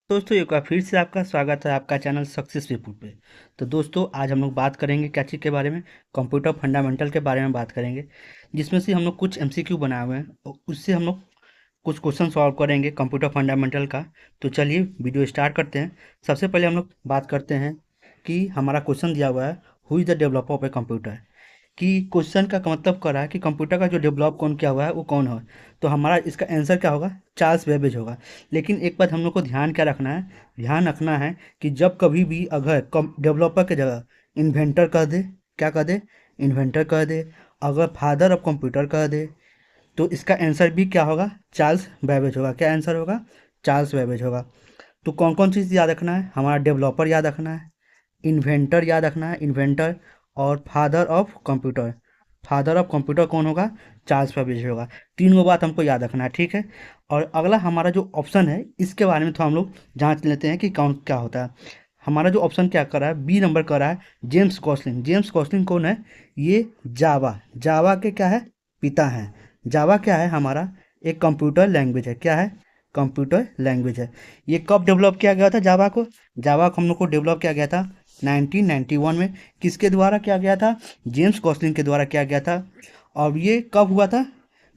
दोस्तों एक बार फिर से आपका स्वागत है आपका चैनल सक्सेस पीपुल पे। तो दोस्तों आज हम लोग बात करेंगे क्या चीज़ के बारे में, कंप्यूटर फंडामेंटल के बारे में बात करेंगे, जिसमें से हम लोग कुछ एमसीक्यू बनाए हुए हैं और उससे हम लोग कुछ क्वेश्चन सॉल्व करेंगे कंप्यूटर फंडामेंटल का। तो चलिए वीडियो स्टार्ट करते हैं। सबसे पहले हम लोग बात करते हैं कि हमारा क्वेश्चन दिया हुआ है, who is the developer of a computer. कि क्वेश्चन का मतलब कर रहा है कि कंप्यूटर का जो डेवलप कौन किया हुआ है वो कौन है। तो हमारा इसका आंसर क्या होगा, चार्ल्स बेबेज होगा। लेकिन एक बात हम लोग को ध्यान क्या रखना है, ध्यान रखना है कि जब कभी भी अगर डेवलपर की जगह इन्वेंटर कर दे, क्या कर दे, इन्वेंटर कर दे, अगर फादर ऑफ कंप्यूटर कर दे, तो इसका आंसर भी क्या होगा, चार्ल्स बेबेज होगा। क्या आंसर होगा, चार्ल्स बेबेज होगा। तो कौन कौन चीज़ याद रखना है, हमारा डेवलपर याद रखना है, इन्वेंटर याद रखना है, इन्वेंटर, और father of computer. Father of computer कौन होगा, चार्ल्स बेबेज होगा। तीन गो बात हमको याद रखना है, ठीक है। और अगला हमारा जो ऑप्शन है इसके बारे में तो हम लोग जांच लेते हैं कि कौन क्या होता है। हमारा जो ऑप्शन क्या कर रहा है, बी नंबर कर रहा है, जेम्स गॉसलिन। जेम्स गॉसलिन कौन है, ये जावा, जावा के क्या है, पिता हैं। जावा क्या है, हमारा एक कंप्यूटर लैंग्वेज है। क्या है, कंप्यूटर लैंग्वेज है। ये कब डेवलप किया गया था जावा को, जावा को हम लोग को डेवलप किया गया था 1991 में। किसके द्वारा किया गया था, जेम्स गॉसलिन के द्वारा किया गया था। और ये कब हुआ था,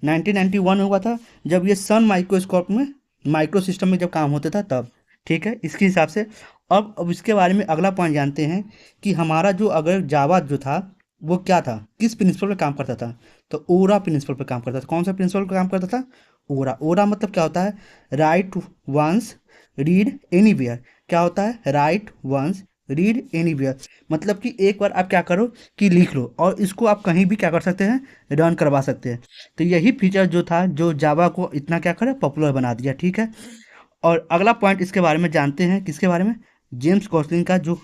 1991 में हुआ था, जब ये सन माइक्रोस्कोप में, माइक्रो सिस्टम में जब काम होता था तब। ठीक है, इसके हिसाब से। अब इसके बारे में अगला पॉइंट जानते हैं कि हमारा जो अगर जावा जो था वो क्या था, किस प्रिंसिपल पे काम करता था। तो ओरा प्रिंसिपल पे काम करता था। कौन सा प्रिंसिपल पे काम करता था, ओरा। ओरा मतलब क्या होता है, राइट वंस रीड एनीवेयर। क्या होता है, राइट वंस रीड एनीवेयर। मतलब कि एक बार आप क्या करो कि लिख लो और इसको आप कहीं भी क्या कर सकते हैं, रन करवा सकते हैं। तो यही फीचर जो था जो जावा को इतना क्या करे, पॉपुलर बना दिया। ठीक है। और अगला पॉइंट इसके बारे में जानते हैं, किसके बारे में, जेम्स गॉसलिन का जो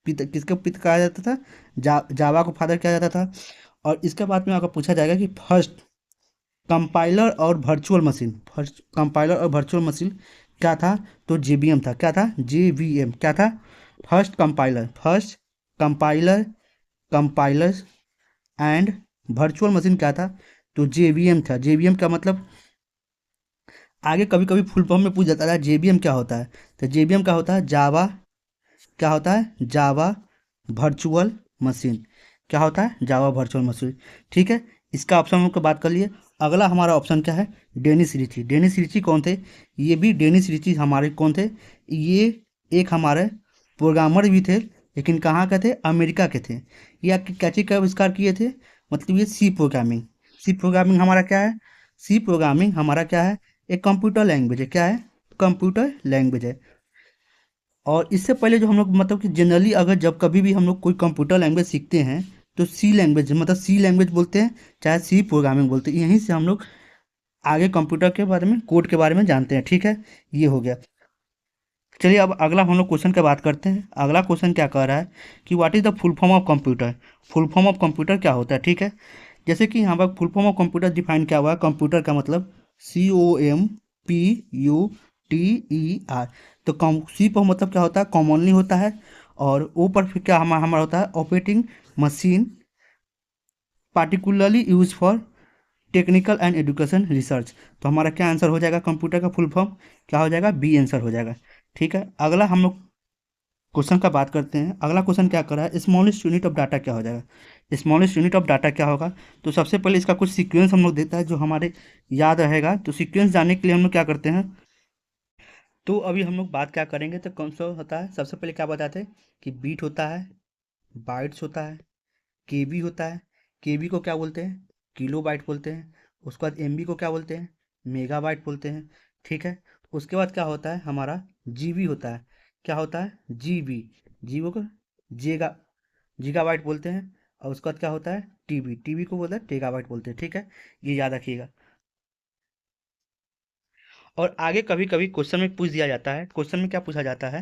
पिता, किसके पिता कहा जाता था, जावा को फादर कहा जाता था। और इसके बाद में अगर पूछा जाएगा कि फर्स्ट कंपाइलर और वर्चुअल मशीन, फर्स्ट कंपाइलर और वर्चुअल मशीन क्या था, तो जेबीएम था। क्या था, जेवीएम। क्या था, first compiler, first compiler, compiler and virtual machine क्या था, तो जेवीएम था। जेवीएम का मतलब आगे कभी कभी फुल फॉर्म में पूछ जाता है जेबीएम क्या होता है। तो जेबीएम क्या होता है, जावा, क्या होता है, जावा वर्चुअल मशीन। क्या होता है, जावा वर्चुअल मशीन। ठीक है, इसका ऑप्शन हम लोग को बात कर लिए। अगला हमारा ऑप्शन क्या है, डेनिस रिची। डेनिस रिची कौन थे, ये भी डेनिस रिची हमारे कौन थे, ये एक हमारे प्रोग्रामर भी थे, लेकिन कहाँ के थे, अमेरिका के थे। ये आपकी क्या चीज़ का आविष्कार किए थे, मतलब ये सी प्रोग्रामिंग। सी प्रोग्रामिंग हमारा क्या है, सी प्रोग्रामिंग हमारा क्या है, एक कंप्यूटर लैंग्वेज है। क्या है, कंप्यूटर लैंग्वेज है। और इससे पहले जो हम लोग मतलब कि जनरली अगर जब कभी भी हम लोग कोई कंप्यूटर लैंग्वेज सीखते हैं तो सी लैंग्वेज, मतलब सी लैंग्वेज बोलते हैं, चाहे सी प्रोग्रामिंग बोलते हैं। यहीं से हम लोग आगे कंप्यूटर के बारे में, कोड के बारे में जानते हैं। ठीक है, ये हो गया। चलिए अब अगला हम लोग क्वेश्चन की बात करते हैं। अगला क्वेश्चन क्या कह रहा है कि what is the full form of computer. Full form of computer क्या होता है। ठीक है, जैसे कि यहाँ पर full form of computer define क्या हुआ है, कंप्यूटर का मतलब COMPUTER। तो कम सी पर मतलब क्या होता है, कॉमनली होता है। और ओ पर फिर क्या हमारा हमारा होता है, operating machine, particularly use for technical and education research. तो हमारा क्या आंसर हो जाएगा, कंप्यूटर का फुल फॉर्म क्या हो जाएगा, बी आंसर हो जाएगा। ठीक है, अगला हम लोग क्वेश्चन का बात करते हैं। अगला क्वेश्चन क्या कर रहा है, स्मॉलेस्ट यूनिट ऑफ डाटा क्या हो जाएगा। स्मॉलेस्ट यूनिट ऑफ डाटा क्या होगा, तो सबसे पहले इसका कुछ सीक्वेंस हम लोग देता है जो हमारे याद रहेगा। तो सीक्वेंस जानने के लिए हम लोग क्या करते हैं, तो अभी हम लोग बात क्या करेंगे, तो कौन सा होता है, सबसे पहले क्या बताते हैं कि बीट होता है, बाइट्स होता है, केबी होता है। केबी को क्या बोलते हैं, किलो बाइट बोलते हैं। उसके बाद एमबी को क्या बोलते हैं, मेगा बाइट बोलते हैं। ठीक है, उसके बाद क्या होता है हमारा, जीबी होता है। क्या होता है, जीबी, जीबी को जेगा, गीगाबाइट बोलते हैं। और उसके बाद क्या होता है, टीबी, टीबी को बोलते हैं टेगाबाइट बोलते हैं। ठीक है, ये याद रखिएगा। और आगे कभी कभी क्वेश्चन में पूछ दिया जाता है, क्वेश्चन में क्या पूछा जाता है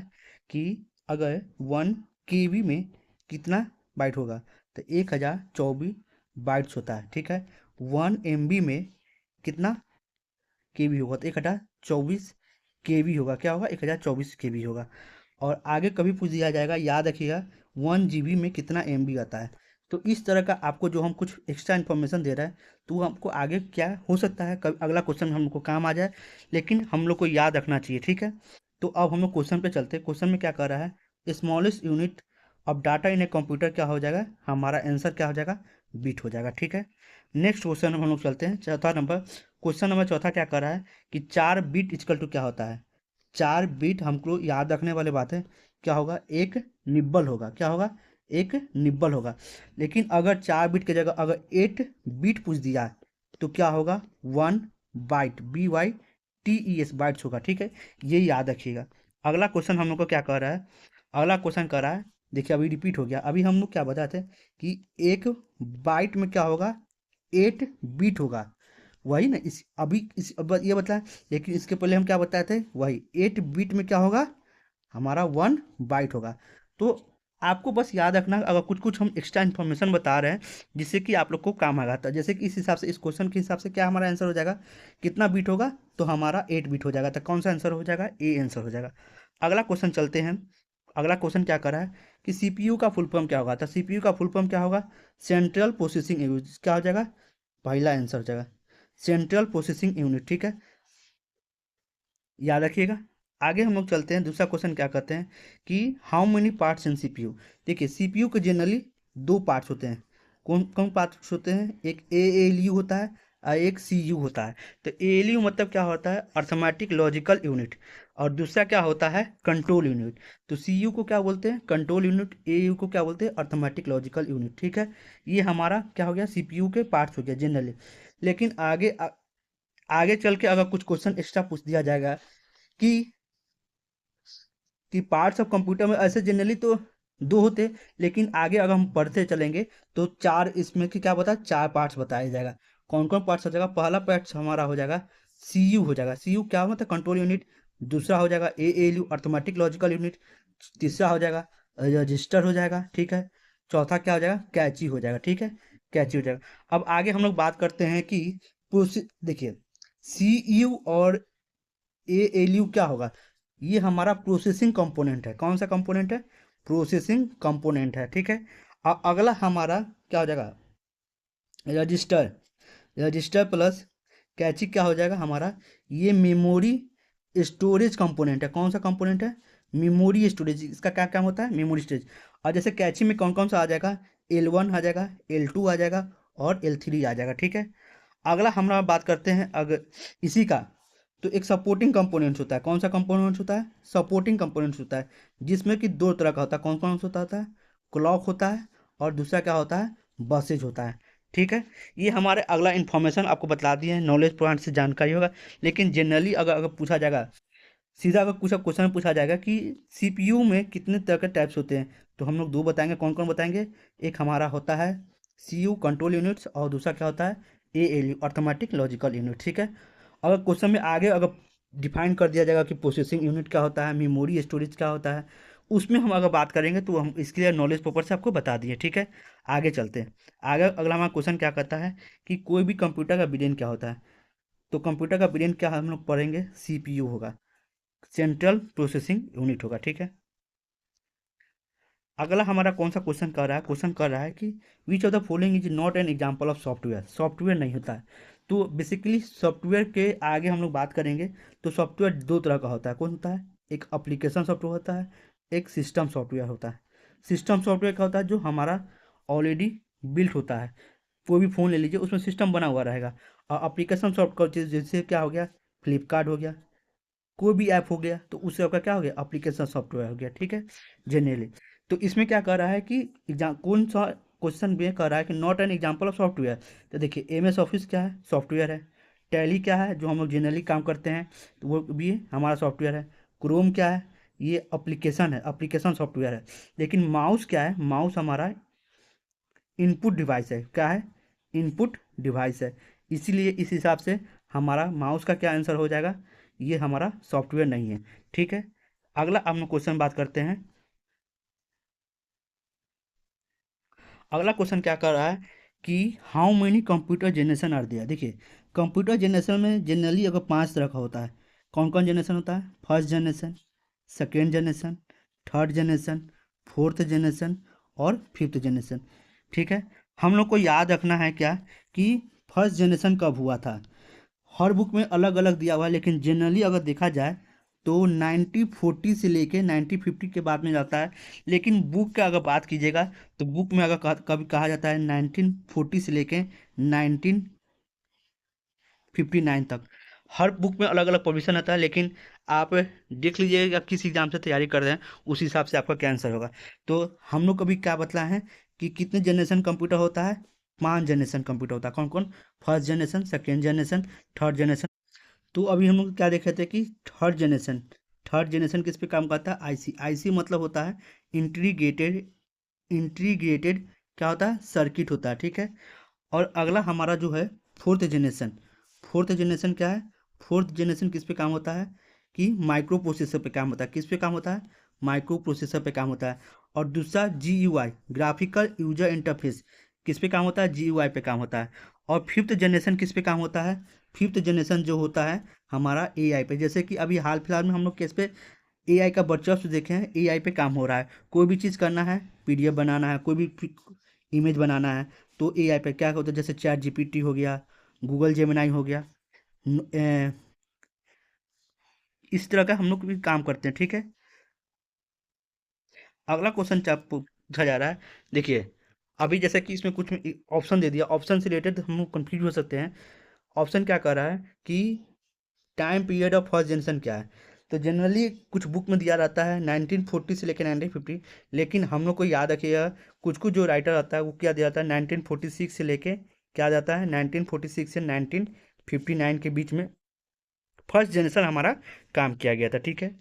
कि अगर 1 KB में कितना बाइट होगा, तो 1024 बाइट्स होता है। ठीक है, 1 MB में कितना KB होगा, तो 1024 KB होगा। क्या होगा, 1024 KB होगा। और आगे कभी पूछ दिया जाएगा, याद रखिएगा, 1 GB में कितना MB आता है। तो इस तरह का आपको जो हम कुछ एक्स्ट्रा इन्फॉर्मेशन दे रहा है, तो वो हमको आगे क्या हो सकता है, कभी अगला क्वेश्चन में हमको काम आ जाए, लेकिन हम लोग को याद रखना चाहिए। ठीक है, तो अब हम लोग क्वेश्चन पे चलते हैं। क्वेश्चन में क्या कर रहा है, smallest unit of data in a computer क्या हो जाएगा, हमारा आंसर क्या हो जाएगा, बिट हो जाएगा। ठीक है, नेक्स्ट क्वेश्चन में हम लोग चलते हैं। चौथा नंबर, क्वेश्चन नंबर चौथा क्या कर रहा है कि 4 बिट इक्वल टू क्या होता है। 4 बिट हमको याद रखने वाली बात है, क्या होगा, एक निब्बल होगा। क्या होगा, एक निब्बल होगा। लेकिन अगर 4 बिट की जगह अगर 8 बिट पूछ दिया तो क्या होगा, 1 बाइट, BYTES बाइट्स होगा। ठीक है, ये याद रखिएगा। अगला क्वेश्चन हम लोग को क्या कर रहा है, अगला क्वेश्चन कर रहा है, देखिए अभी रिपीट हो गया। अभी हम लोग क्या बताते हैं कि एक बाइट में क्या होगा, 8 बिट होगा। वही ना, इस अभी इस अब ये बताया, लेकिन इसके पहले हम क्या बताए थे, वही 8 बिट में क्या होगा, हमारा 1 बाइट होगा। तो आपको बस याद रखना, अगर कुछ कुछ हम एक्स्ट्रा इन्फॉर्मेशन बता रहे हैं जिससे कि आप लोग को काम आएगा। तो जैसे कि इस हिसाब से, इस क्वेश्चन के हिसाब से क्या हमारा आंसर हो जाएगा, कितना बिट होगा, तो हमारा 8 बिट हो जाएगा। तो कौन सा आंसर हो जाएगा, ए आंसर हो जाएगा। अगला क्वेश्चन चलते हैं। अगला क्वेश्चन क्या कर रहा है कि सीपीयू का फुल फॉर्म क्या होगा। तो सीपीयू का फुल फॉर्म क्या होगा, सेंट्रल प्रोसेसिंग यूनिट। क्या हो जाएगा, पहला आंसर हो जाएगा सेंट्रल प्रोसेसिंग यूनिट। ठीक है, याद रखिएगा। आगे हम लोग चलते हैं। दूसरा क्वेश्चन क्या कहते हैं कि how many parts in CPU. देखिए सीपीयू के जनरली 2 पार्ट्स होते हैं। कौन कौन पार्ट्स होते हैं, एक एएलयू होता है और एक सीयू होता है। तो एएलयू मतलब क्या होता है, अर्थमेटिक लॉजिकल यूनिट, और दूसरा क्या होता है, कंट्रोल यूनिट। तो सीयू को क्या बोलते हैं, कंट्रोल यूनिट, एयू को क्या बोलते हैं, अर्थमेटिक लॉजिकल यूनिट। ठीक है, ये हमारा क्या हो गया, सीपीयू के पार्ट्स हो गया जनरली। लेकिन आगे चल के अगर कुछ क्वेश्चन एक्स्ट्रा पूछ दिया जाएगा कि पार्ट्स ऑफ कंप्यूटर में ऐसे जनरली तो 2 होते, लेकिन आगे अगर हम पढ़ते चलेंगे तो 4, इसमें कि क्या बता, 4 पार्ट्स बताया जाएगा। कौन कौन पार्ट्स हो जाएगा, पहला पार्ट हमारा हो जाएगा सीयू हो जाएगा। सीयू क्या मतलब, कंट्रोल यूनिट। दूसरा हो जाएगा एएलयू, अर्थमेटिक लॉजिकल यूनिट। तीसरा हो जाएगा रजिस्टर हो जाएगा। ठीक है, चौथा क्या हो जाएगा, कैची हो जाएगा। ठीक है, कैची हो जाएगा। अब आगे हम लोग बात करते हैं कि देखिए सीयू और एएलयू क्या होगा, ये हमारा प्रोसेसिंग कंपोनेंट है। कौन सा कंपोनेंट है, प्रोसेसिंग कंपोनेंट है। ठीक है, अगला हमारा क्या हो जाएगा, रजिस्टर। रजिस्टर प्लस कैची क्या हो जाएगा हमारा, ये मेमोरी स्टोरेज कंपोनेंट है। कौन सा कंपोनेंट है, मेमोरी स्टोरेज। इसका क्या काम होता है, मेमोरी स्टोरेज। और जैसे कैची में कौन कौन सा आ जाएगा, L1 आ जाएगा, L2 आ जाएगा और L3 आ जाएगा। ठीक है, अगला हम लोग बात करते हैं अगर इसी का, तो एक सपोर्टिंग कंपोनेंट्स होता है। कौन सा कंपोनेंट्स होता है, सपोर्टिंग कंपोनेंट्स होता है, जिसमें कि 2 तरह का होता है। कौन कौन सा होता है, क्लॉक होता है और दूसरा क्या होता है, बसेज होता है। ठीक है, ये हमारे अगला इन्फॉर्मेशन आपको बता दिए हैं, नॉलेज पॉइंट से जानकारी होगा। लेकिन जनरली अगर अगर पूछा जाएगा, सीधा अगर कुछ क्वेश्चन पूछा जाएगा कि सीपीयू में कितने तरह के टाइप्स होते हैं, तो हम लोग 2 बताएंगे। कौन कौन बताएंगे, एक हमारा होता है सीयू कंट्रोल यूनिट्स और दूसरा क्या होता है, एएलयू अर्थमेटिक लॉजिकल यूनिट। ठीक है, अगर क्वेश्चन में आगे अगर डिफाइन कर दिया जाएगा कि प्रोसेसिंग यूनिट क्या होता है, मेमोरी स्टोरेज क्या होता है, उसमें हम अगर बात करेंगे तो हम इसके लिए नॉलेज पेपर से आपको बता दिए। ठीक है, आगे चलते हैं। आगे अगला हमारा क्वेश्चन क्या कहता है कि कोई भी कंप्यूटर का ब्रेन क्या होता है। तो कंप्यूटर का ब्रेन क्या हम लोग पढ़ेंगे, सीपीयू होगा, सेंट्रल प्रोसेसिंग यूनिट होगा। ठीक है, अगला हमारा कौन सा क्वेश्चन कर रहा है, क्वेश्चन कर रहा है कि which of the following is not an example of software. Software नहीं होता है। तो बेसिकली सॉफ्टवेयर के आगे हम लोग बात करेंगे। तो सॉफ्टवेयर 2 तरह का होता है। कौन होता है, एक एप्लीकेशन सॉफ्टवेयर होता है, एक सिस्टम सॉफ्टवेयर होता है। सिस्टम सॉफ्टवेयर क्या होता है, जो हमारा ऑलरेडी बिल्ट होता है। कोई भी फ़ोन ले लीजिए, उसमें सिस्टम बना हुआ रहेगा। और एप्लीकेशन सॉफ्टवेयर जैसे क्या हो गया, फ्लिपकार्ट हो गया, कोई भी ऐप हो गया, तो उससे आपका क्या हो गया, एप्लीकेशन सॉफ्टवेयर हो गया। ठीक है, जनरली। तो इसमें क्या कर रहा है कि एग्जाम कौन सा क्वेश्चन में कर रहा है कि not an example of software. तो देखिए एमएस ऑफिस क्या है, सॉफ्टवेयर है। टैली क्या है, जो हम लोग जनरली काम करते हैं, तो वो भी हमारा सॉफ्टवेयर है। क्रोम क्या है, ये एप्लीकेशन है, एप्लीकेशन सॉफ्टवेयर है। लेकिन माउस क्या है, माउस हमारा इनपुट डिवाइस है। क्या है, इनपुट डिवाइस है। इसीलिए इस हिसाब से हमारा माउस का क्या आंसर हो जाएगा, ये हमारा सॉफ्टवेयर नहीं है। ठीक है, अगला हम क्वेश्चन बात करते हैं। अगला क्वेश्चन क्या कर रहा है कि how many computer generation are there. देखिए कंप्यूटर जनरेशन में जनरली अगर 5 तरह का होता है। कौन कौन जनरेशन होता है, first generation, second generation, third generation, fourth generation और फिफ्थ जनरेशन। ठीक है, हम लोग को याद रखना है क्या कि फर्स्ट जनरेशन कब हुआ था। हर बुक में अलग अलग दिया हुआ है, लेकिन जनरली अगर देखा जाए तो 9040 से लेके 9050 के बाद में जाता है। लेकिन बुक का अगर बात कीजिएगा तो बुक में अगर कभी कहा जाता है 1940 से लेके 1959 तक। हर बुक में अलग अलग परमिशन आता है, लेकिन आप देख लीजिएगा किस एग्जाम से तैयारी कर रहे हैं, उस हिसाब से आपका क्या आंसर होगा। तो हम लोग कभी क्या बतला है कि कितने जनरेशन कंप्यूटर होता है, 5 जनरेशन कंप्यूटर होता है। कौन कौन? First generation, second generation, third generation. तो अभी हम लोग क्या देख रहे थे कि थर्ड जनरेशन किस पे काम करता है? आईसी। आईसी मतलब होता है इंटीग्रेटेड, इंटीग्रेटेड क्या होता है? सर्किट होता है, ठीक है। और अगला हमारा जो है फोर्थ जनरेशन। फोर्थ जनरेशन क्या है? फोर्थ जनरेशन किस पे काम होता है कि माइक्रो प्रोसेसर पे काम होता है। किस पे काम होता है? माइक्रो प्रोसेसर पे काम होता है। और दूसरा G U I, graphical user interface, किस पे काम होता है? जी यू आई पे काम होता है। और फिफ्थ जनरेशन किस पे काम होता है? फिफ्थ जनरेशन जो होता है हमारा ए आई पे। जैसे कि अभी हाल फिलहाल में हम लोग किस पे ए आई का वर्चस्व देखे हैं, ए आई पे काम हो रहा है। कोई भी चीज़ करना है, पीडीएफ बनाना है, कोई भी इमेज बनाना है, तो ए आई पे क्या होता है? जैसे चैट जीपीटी हो गया, गूगल जेमिनाई हो गया, इस तरह का हम लोग भी काम करते हैं, ठीक है। अगला क्वेश्चन क्या पूछा जा रहा है, देखिए। अभी जैसे कि इसमें कुछ ऑप्शन दे दिया, ऑप्शन से रिलेटेड हम लोग कंफ्यूज हो सकते हैं। ऑप्शन क्या कर रहा है कि time period of first generation क्या है। तो जनरली कुछ बुक में दिया रहता है 1940 से लेकर 1950, लेकिन हम लोग को याद रखिएगा कुछ कुछ जो राइटर आता है वो क्या दिया जाता है 1946 से लेके क्या जाता है 1946 से 1959 के बीच में फर्स्ट जनरेशन हमारा काम किया गया था, ठीक है।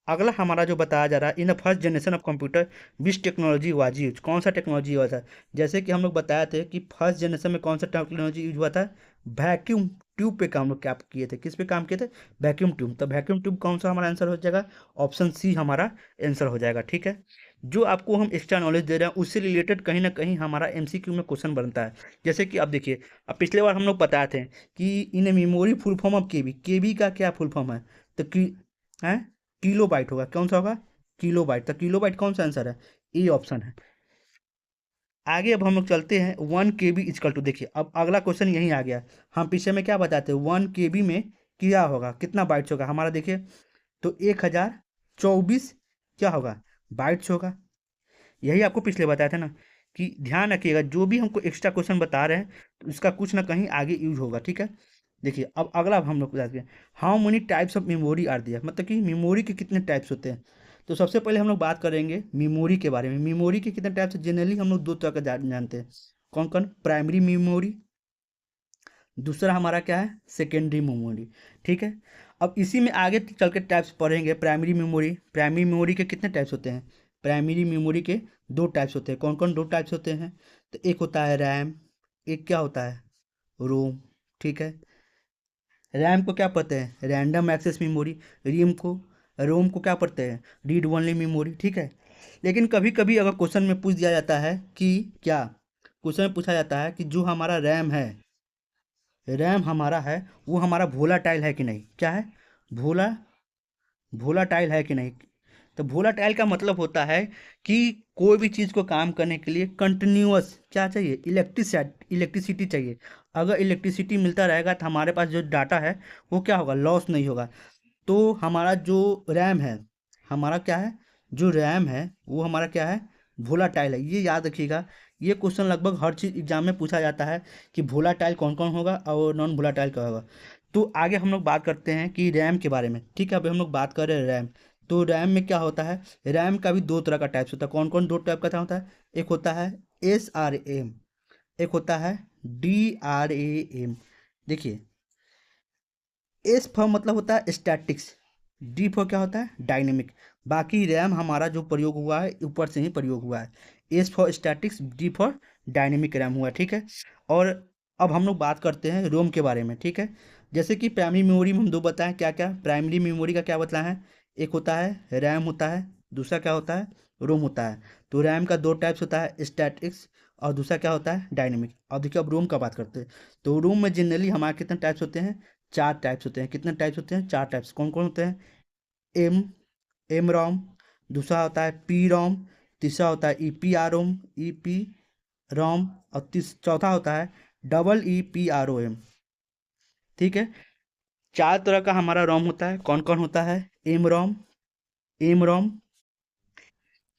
अगला हमारा जो बताया जा रहा है, in the first generation of computer which technology was use, कौन सा टेक्नोलॉजी हुआ था। जैसे कि हम लोग बताए थे कि फर्स्ट जनरेशन में कौन सा टेक्नोलॉजी यूज हुआ था, वैक्यूम ट्यूब पे काम लोग क्या किए थे, किस पे काम किए थे? Vacuum tube. तो वैक्यूम ट्यूब कौन सा हमारा आंसर हो जाएगा? ऑप्शन सी हमारा आंसर हो जाएगा, ठीक है। जो आपको हम एक्स्ट्रा नॉलेज दे रहे हैं उससे रिलेटेड कहीं ना कहीं हमारा एमसीक्यू में क्वेश्चन बनता है। जैसे कि अब देखिए, अब पिछले बार हम लोग बताए थे कि इन memory full form of KB, KB का क्या फुल फॉर्म है? तो की है किलो बाइट होगा। कौन सा होगा? Kilo byte. तो किलो बाइट कौन सा आंसर है? ए ऑप्शन है। आगे अब हम लोग चलते हैं 1 KB इजकल टू, देखिए अब अगला क्वेश्चन यही आ गया। हम पीछे में क्या बताते हैं 1 KB में क्या होगा, कितना बाइट्स होगा हमारा, देखिए। तो 1024 क्या होगा? बाइट्स होगा। यही आपको पिछले बताया था ना कि ध्यान रखिएगा जो भी हमको एक्स्ट्रा क्वेश्चन बता रहे हैं तो उसका कुछ ना कहीं आगे यूज होगा, ठीक है। देखिए अब अगला हम लोग बताते हैं how many types of memory are दिया, मतलब कि मेमोरी के कितने टाइप्स होते हैं। तो सबसे पहले हम लोग बात करेंगे मेमोरी के बारे में। मेमोरी के कितने टाइप्स? जनरली हम लोग दो तरह का जानते हैं। कौन कौन? प्राइमरी मेमोरी, दूसरा हमारा क्या है? सेकेंडरी मेमोरी, ठीक है। अब इसी में आगे चल के टाइप्स पढ़ेंगे। प्राइमरी मेमोरी के कितने टाइप्स होते हैं? प्राइमरी मेमोरी के दो टाइप्स होते हैं। कौन कौन दो टाइप्स होते हैं? तो एक होता है रैम, एक क्या होता है? रोम, ठीक है। रैम को क्या पढ़ते हैं? Random access memory. रोम को क्या पढ़ते हैं? रीड ओनली मेमोरी, ठीक है। लेकिन कभी कभी अगर क्वेश्चन में पूछ दिया जाता है कि क्या, क्वेश्चन में पूछा जाता है कि जो हमारा रैम हमारा है वो हमारा वोलाटाइल है कि नहीं, क्या है? भोला वोलाटाइल है कि नहीं। तो वोलाटाइल का मतलब होता है कि कोई भी चीज़ को काम करने के लिए कंटिन्यूअस क्या चाहिए? इलेक्ट्रिसिटी चाहिए। अगर इलेक्ट्रिसिटी मिलता रहेगा तो हमारे पास जो डाटा है वो क्या होगा? लॉस नहीं होगा। तो हमारा जो रैम है, हमारा क्या है? जो रैम है वो हमारा क्या है? वोलाटाइल है। ये याद रखिएगा, ये क्वेश्चन लगभग हर चीज़ एग्जाम में पूछा जाता है कि वोलाटाइल कौन कौन होगा और नॉन वोलाटाइल क्या होगा। तो आगे हम लोग बात करते हैं कि रैम के बारे में, ठीक है। अभी हम लोग बात कर रहे हैं रैम। तो रैम में क्या होता है? रैम का भी दो तरह का टाइप्स होता है। कौन कौन दो टाइप का होता है? एक होता है SRAM, एक होता है DRAM। देखिए, एस फॉर मतलब होता है स्टैटिक्स, डी फॉर क्या होता है? डायनेमिक। बाकी रैम हमारा जो प्रयोग हुआ है ऊपर से ही प्रयोग हुआ है। S for statics, D for dynamic RAM हुआ, ठीक है। और अब हम लोग बात करते हैं रोम के बारे में, ठीक है। जैसे कि प्राइमरी मेमोरी में हम दो बताएं क्या क्या। प्राइमरी मेमोरी का क्या बताया है? एक होता है रैम होता है, दूसरा क्या होता है? रोम होता है। तो रैम का दो टाइप्स होता है, स्टैटिक्स और दूसरा क्या होता है? डायनेमिक। अब देखिए अब रोम का बात करते हैं। तो रोम में जनरली हमारे कितने टाइप्स होते हैं? चार टाइप्स होते हैं। कितने टाइप्स होते हैं? चार टाइप्स। कौन कौन होते हैं? एम एम रोम, दूसरा होता है पी रोम, तीसरा होता है EPROM, EP रोम, और चौथा होता है EEPROM, ठीक है। चार तरह का हमारा रोम होता है। कौन कौन होता है? एम रोम, एम रोम।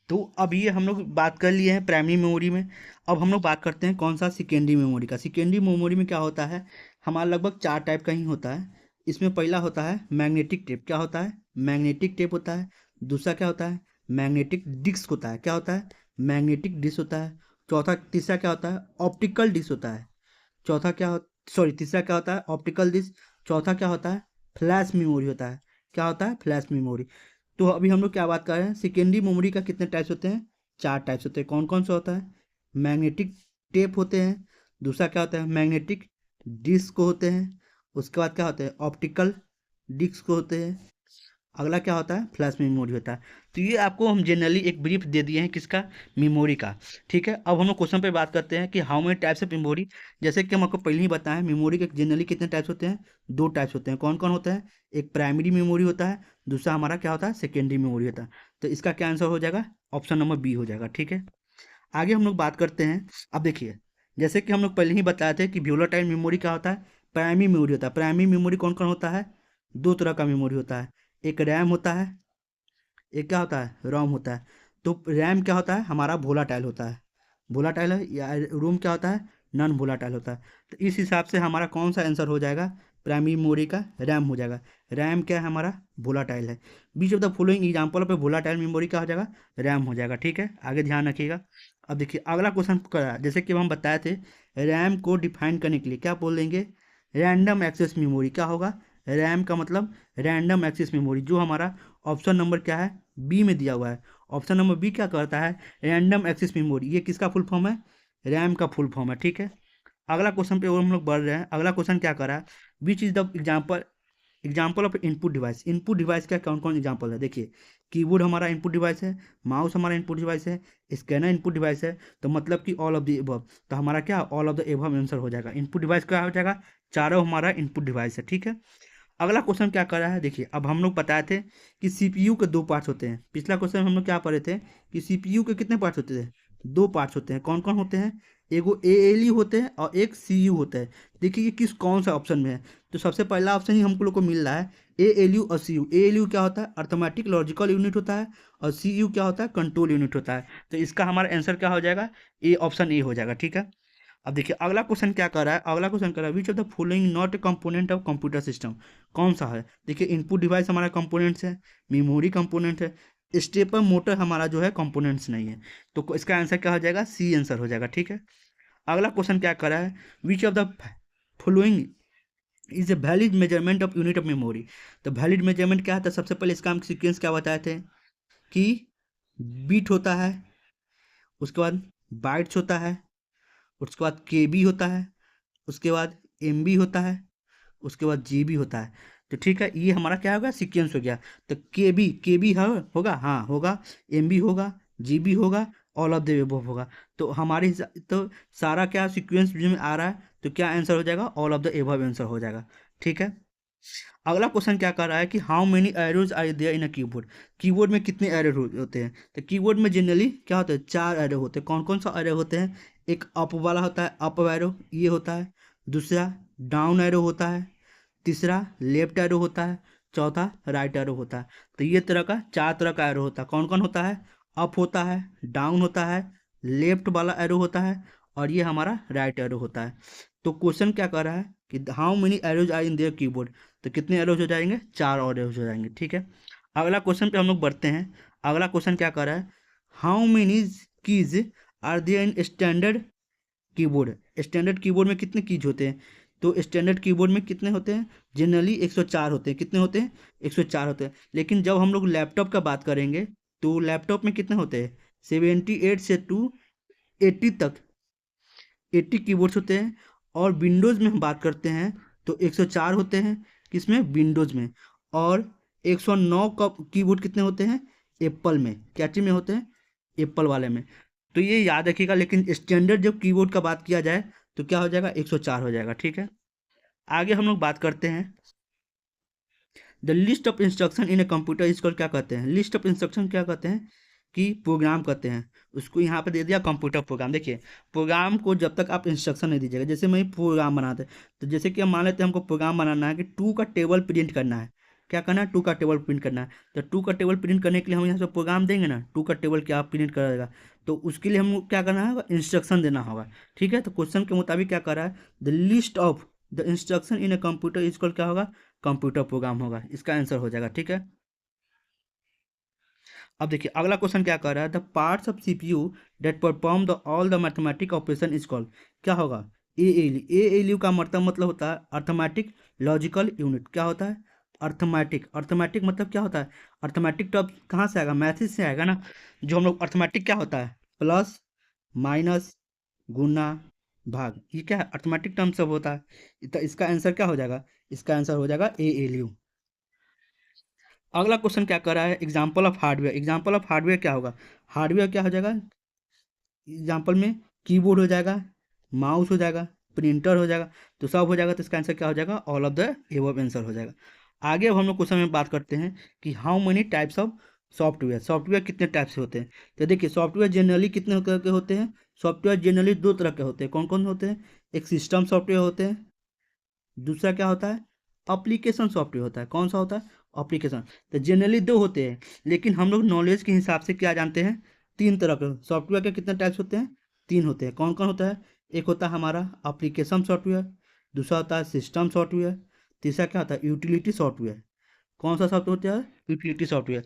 तो अब ये हम लोग बात कर लिए हैं प्राइमरी मेमोरी में। अब हम लोग बात करते हैं कौन सा, सेकेंडरी मेमोरी का। सेकेंडरी मेमोरी में क्या होता है, हमारा लगभग चार टाइप का ही होता है। इसमें पहला होता है मैग्नेटिक टेप। क्या होता है, मैग्नेटिक टेप होता है। दूसरा क्या होता है, मैग्नेटिक डिस्क होता है। क्या होता है, मैग्नेटिक डिस्क होता है। चौथा, तीसरा क्या होता है, ऑप्टिकल डिस्क होता है। चौथा क्या हो, सॉरी, तीसरा क्या होता है, ऑप्टिकल डिस्क। चौथा क्या होता है, फ्लैश मेमोरी होता है। क्या होता है, फ्लैश मेमोरी। तो अभी हम लोग क्या बात कर रहे हैं, सेकेंडरी मेमोरी का कितने टाइप्स होते हैं, चार टाइप्स होते हैं। कौन कौन सा होता है, मैग्नेटिक टेप होते हैं। दूसरा क्या होता है, मैग्नेटिक डिस्क होते हैं। उसके बाद क्या होते हैं, ऑप्टिकल डिस्क होते हैं। अगला क्या होता है, फ्लैश मेमोरी होता है। तो ये आपको हम जनरली एक ब्रीफ दे दिए हैं किसका, मेमोरी का। ठीक है, अब हम लोग क्वेश्चन पे बात करते हैं कि how many types of memory. जैसे कि हम आपको पहले ही बताया, मेमोरी के जनरली कितने टाइप्स होते हैं, दो टाइप्स होते हैं। कौन कौन होते हैं, एक प्राइमरी मेमोरी होता है, दूसरा हमारा क्या होता है, सेकेंडरी मेमोरी होता है। तो इसका क्या आंसर हो जाएगा, ऑप्शन नंबर बी हो जाएगा। ठीक है, आगे हम लोग बात करते हैं। अब देखिए, जैसे कि हम लोग पहले ही बताए थे कि वोलेटाइल मेमोरी क्या होता है, प्राइमरी मेमोरी होता है। प्राइमरी मेमोरी कौन कौन होता है, दो तरह का मेमोरी होता है, एक रैम होता है, एक क्या होता है, रोम होता है। तो रैम क्या होता है, हमारा वोलाटाइल होता है, वोलाटाइल है। या रोम क्या होता है, नॉन वोलाटाइल होता है। तो इस हिसाब से हमारा कौन सा आंसर हो जाएगा, प्राइमरी मेमोरी का रैम हो जाएगा। रैम क्या है, हमारा वोलाटाइल है। बीच ऑफ द फॉलोइंग एग्जाम्पल पे वोलाटाइल मेमोरी क्या हो जाएगा, रैम हो जाएगा। ठीक है, आगे ध्यान रखिएगा। अब देखिए अगला क्वेश्चन करा, जैसे कि हम बताए थे, रैम को डिफाइन करने के लिए क्या बोल देंगे, रैंडम एक्सेस मेमोरी। क्या होगा, रैम का मतलब रैंडम एक्सेस मेमोरी। जो हमारा ऑप्शन नंबर क्या है, बी में दिया हुआ है। ऑप्शन नंबर बी क्या करता है, रैंडम एक्सेस मेमोरी। ये किसका फुल फॉर्म है, रैम का फुल फॉर्म है। ठीक है, अगला क्वेश्चन पे और हम लोग बढ़ रहे हैं। अगला क्वेश्चन क्या कर रहा है, which is the example, example of input device. Input device का कौन कौन एग्जाम्पल है, देखिए कीबोर्ड हमारा इनपुट डिवाइस है, माउस हमारा इनपुट डिवाइस है, स्कैनर इनपुट डिवाइस है। तो मतलब कि ऑल ऑफ द एबव। तो हमारा क्या, all of the above answer हो जाएगा। इनपुट डिवाइस क्या हो जाएगा, चारों हमारा इनपुट डिवाइस है। ठीक है, अगला क्वेश्चन क्या कर रहा है, देखिए अब हम लोग बताए थे कि सीपीयू के दो पार्ट्स होते हैं। पिछला क्वेश्चन हम लोग क्या पढ़े थे कि सीपीयू के कितने पार्ट्स होते थे, दो पार्ट्स होते हैं। कौन कौन होते हैं, एगो एएलयू होते हैं और एक सीयू होता है। देखिए ये किस कौन सा ऑप्शन में है। तो सबसे पहला ऑप्शन ही हमको लोग को मिल रहा है, एएलयू और सीयू। एएलयू क्या होता है, अर्थमेटिक लॉजिकल यूनिट होता है, और सीयू क्या होता है, कंट्रोल यूनिट होता है। तो इसका हमारा आंसर क्या हो जाएगा, ए, ऑप्शन ए हो जाएगा। ठीक है, अब देखिए अगला क्वेश्चन क्या कर रहा है, अगला क्वेश्चन कर रहा है, which of the following not a component of computer system. कौन सा है, देखिए इनपुट डिवाइस हमारा कंपोनेंट्स है, मेमोरी कंपोनेंट है, स्टेपर मोटर हमारा जो है कंपोनेंट्स नहीं है। तो इसका आंसर क्या हो जाएगा, सी आंसर हो जाएगा। ठीक है, अगला क्वेश्चन क्या कर रहा है, which of the following is a valid measurement of unit of memory. तो वैलिड मेजरमेंट क्या था, सबसे पहले इसका हम सीक्वेंस क्या बताए थे कि बीट होता है, उसके बाद बाइट्स होता है, उसके बाद केबी होता है, उसके बाद एमबी होता है, उसके बाद जीबी होता है। तो ठीक है, ये हमारा क्या होगा, सीक्वेंस हो गया। तो केबी, केबी होगा, हाँ होगा, एमबी होगा, जीबी होगा, ऑल ऑफ द अबव होगा। तो हमारे तो सारा क्या सीक्वेंस में आ रहा है, तो क्या आंसर हो जाएगा, all of the above answer हो जाएगा। ठीक है, अगला क्वेश्चन क्या कर रहा है कि how many arrows are there in a keyboard. Keyboard में कितने एरो होते हैं। तो कीबोर्ड में जनरली क्या होता है, चार एरो होते हैं। कौन कौन सा एरो होते हैं, एक अप वाला होता है, अप एरो ये होता है। दूसरा डाउन एरो होता है। तीसरा लेफ्ट एरो होता है। चौथा राइट एरो होता है। तो ये तरह का चार तरह का एरो होता है। कौन कौन होता है, अप होता है, डाउन होता है, लेफ्ट वाला एरो होता है, और ये हमारा राइट एरो होता है। तो क्वेश्चन क्या कर रहा है कि how many arrows are in there keyboard. तो कितने एरोज हो जाएंगे, चार और एरोज हो जाएंगे। ठीक है, अगला क्वेश्चन पे हम लोग बढ़ते हैं। अगला क्वेश्चन क्या कर रहा है, how many keys are there in standard keyboard. Standard keyboard में कितने कीज होते हैं। तो स्टैंडर्ड कीबोर्ड में कितने होते हैं, जनरली 104 होते हैं। कितने होते हैं, 104 होते हैं। लेकिन जब हम लोग लैपटॉप का बात करेंगे, तो लैपटॉप में कितने होते हैं, 78 से टू 80 तक 80 कीबोर्ड्स होते हैं। और विंडोज़ में हम बात करते हैं तो 104 होते हैं, किसमें, विंडोज़ में। और 109 का कीबोर्ड कितने होते हैं, एप्पल में। क्या चीज़ में होते हैं, एप्पल वाले में। तो ये याद रखिएगा। लेकिन स्टैंडर्ड जब कीबोर्ड का बात किया जाए तो क्या हो जाएगा, 104 हो जाएगा। ठीक है, आगे हम लोग बात करते हैं, the list of instruction in a computer इसको क्या कहते हैं, लिस्ट ऑफ इंस्ट्रक्शन क्या कहते हैं, कि प्रोग्राम कहते हैं उसको। यहाँ पे दे दिया कंप्यूटर प्रोग्राम। देखिए प्रोग्राम को जब तक आप इंस्ट्रक्शन नहीं दीजिएगा, जैसे मैं प्रोग्राम बनाते, तो जैसे कि हम मान लेते हैं हमको प्रोग्राम बनाना है कि टू का टेबल प्रिंट करना है। क्या करना है, टू का टेबल प्रिंट करना है। तो टू का टेबल प्रिंट करने के लिए हम यहाँ से प्रोग्राम देंगे ना, टू का टेबल क्या प्रिंट करेगा, तो उसके लिए हम क्या करना है, इंस्ट्रक्शन देना होगा। ठीक है, तो क्वेश्चन के मुताबिक क्या कर रहा है, the list of the instruction in a computer equal क्या होगा, कंप्यूटर प्रोग्राम होगा, इसका आंसर हो जाएगा। ठीक है, अब देखिए अगला क्वेश्चन क्या कर रहा है, the parts of CPU that perform the all the mathematic operation is called, क्या होगा, एएलयू। एएलयू का मतलब होता है अर्थमेटिक लॉजिकल यूनिट। क्या होता है, अर्थमेटिक। अर्थमेटिक मतलब क्या होता है, अर्थमेटिक टर्म कहाँ से आएगा, मैथ्स से आएगा ना। जो हम लोग अर्थमेटिक क्या होता है, प्लस माइनस गुना भाग, ये क्या है, अर्थमेटिक टर्म सब होता है। तो इसका आंसर क्या हो जाएगा, इसका आंसर हो जाएगा एएलयू। अगला क्वेश्चन क्या कर रहा है, example of hardware. Example of hardware क्या होगा, हार्डवेयर क्या हो जाएगा, एग्जाम्पल में कीबोर्ड हो जाएगा, माउस हो जाएगा, प्रिंटर हो जाएगा, तो सब हो जाएगा। तो इसका आंसर क्या हो जाएगा, all of the above answer हो जाएगा। आगे अब हम लोग क्वेश्चन में बात करते हैं कि how many types of software, software कितने टाइप से होते हैं। तो देखिए सॉफ्टवेयर जनरली कितने तरह के होते हैं, सॉफ्टवेयर जनरली दो तरह के होते हैं। कौन कौन होते हैं, एक सिस्टम सॉफ्टवेयर होते हैं, दूसरा क्या होता है, एप्लीकेशन सॉफ्टवेयर होता है। कौन सा होता है, एप्लीकेशन। तो जनरली दो होते हैं, लेकिन हम लोग नॉलेज के हिसाब से क्या जानते हैं, तीन तरह के सॉफ्टवेयर के कितने टाइप्स होते हैं, तीन होते हैं। कौन कौन होता है, एक होता है हमारा एप्लीकेशन सॉफ्टवेयर, दूसरा होता है सिस्टम सॉफ्टवेयर, तीसरा क्या होता है, यूटिलिटी सॉफ्टवेयर। कौन सा सॉफ्टवेयर होता है, यूटिलिटी सॉफ्टवेयर।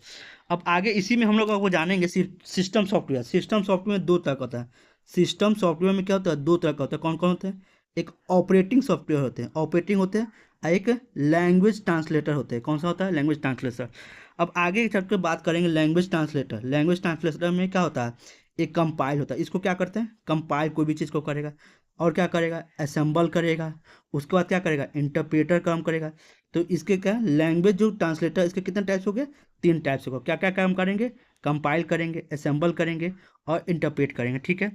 अब आगे इसी में हम लोग आपको जानेंगे सिस्टम सॉफ्टवेयर। सिस्टम सॉफ्टवेयर दो तरह का होता है। सिस्टम सॉफ्टवेयर में क्या होता है, दो तरह का होता है। कौन कौन होते हैं, एक ऑपरेटिंग सॉफ्टवेयर होते हैं, ऑपरेटिंग होते हैं, और एक लैंग्वेज ट्रांसलेटर होते हैं। कौन सा होता है, लैंग्वेज ट्रांसलेटर। अब आगे चल के बात करेंगे लैंग्वेज ट्रांसलेटर। लैंग्वेज ट्रांसलेटर में क्या होता है, एक कंपाइल होता है, इसको क्या करते हैं, कंपाइल कोई भी चीज़ को करेगा, और क्या करेगा, असेंबल करेगा, उसके बाद क्या करेगा, इंटरप्रेटर काम करेगा। तो इसके क्या, लैंग्वेज जो ट्रांसलेटर, इसके कितने टाइप्स हो गए, तीन टाइप्स हो गए। क्या क्या काम करेंगे, कंपाइल करेंगे, असेंबल करेंगे, और इंटरप्रेट करेंगे। ठीक है,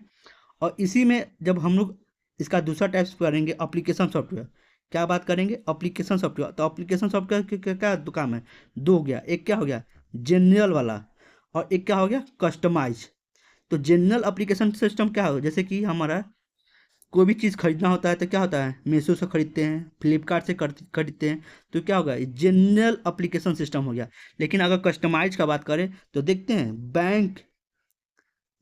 और इसी में जब हम लोग इसका दूसरा टाइप्स करेंगे एप्लीकेशन सॉफ्टवेयर, क्या बात करेंगे, एप्लीकेशन सॉफ्टवेयर। तो एप्लीकेशन सॉफ्टवेयर के क्या दो काम है, दो हो गया, एक क्या हो गया, जनरल वाला, और एक क्या हो गया, कस्टमाइज। तो जनरल एप्लीकेशन सिस्टम क्या हो, जैसे कि हमारा कोई भी चीज़ खरीदना होता है तो क्या होता है, मीशो से खरीदते हैं, फ्लिपकार्ट से खरीदते हैं, तो क्या होगा, जनरल एप्लीकेशन सिस्टम हो गया। लेकिन अगर कस्टमाइज का बात करें तो देखते हैं बैंक,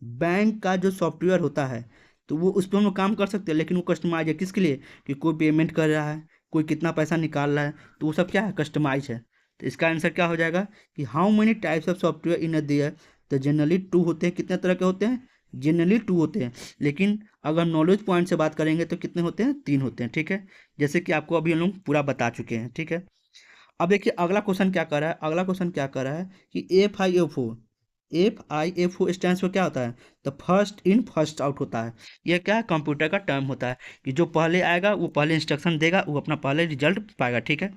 बैंक का जो सॉफ्टवेयर होता है, तो वो उस पर हम लोग काम कर सकते हैं, लेकिन वो कस्टमाइज है किसके लिए, कि कोई पेमेंट कर रहा है, कोई कितना पैसा निकाल रहा है, तो वो सब क्या है, कस्टमाइज है। तो इसका आंसर क्या हो जाएगा कि how many types of software in a there. तो जनरली टू होते हैं, कितने तरह के होते हैं, जनरली टू होते हैं, लेकिन अगर नॉलेज पॉइंट से बात करेंगे तो कितने होते हैं, तीन होते हैं। ठीक है, जैसे कि आपको अभी हम लोग पूरा बता चुके हैं। ठीक है, अब देखिए अगला क्वेश्चन क्या कर रहा है, अगला क्वेश्चन क्या कर रहा है कि F I F O stand for क्या होता है, the first in first out होता है। यह क्या है, कंप्यूटर का टर्म होता है कि जो पहले आएगा वो पहले इंस्ट्रक्शन देगा, वो अपना पहले रिजल्ट पाएगा। ठीक है,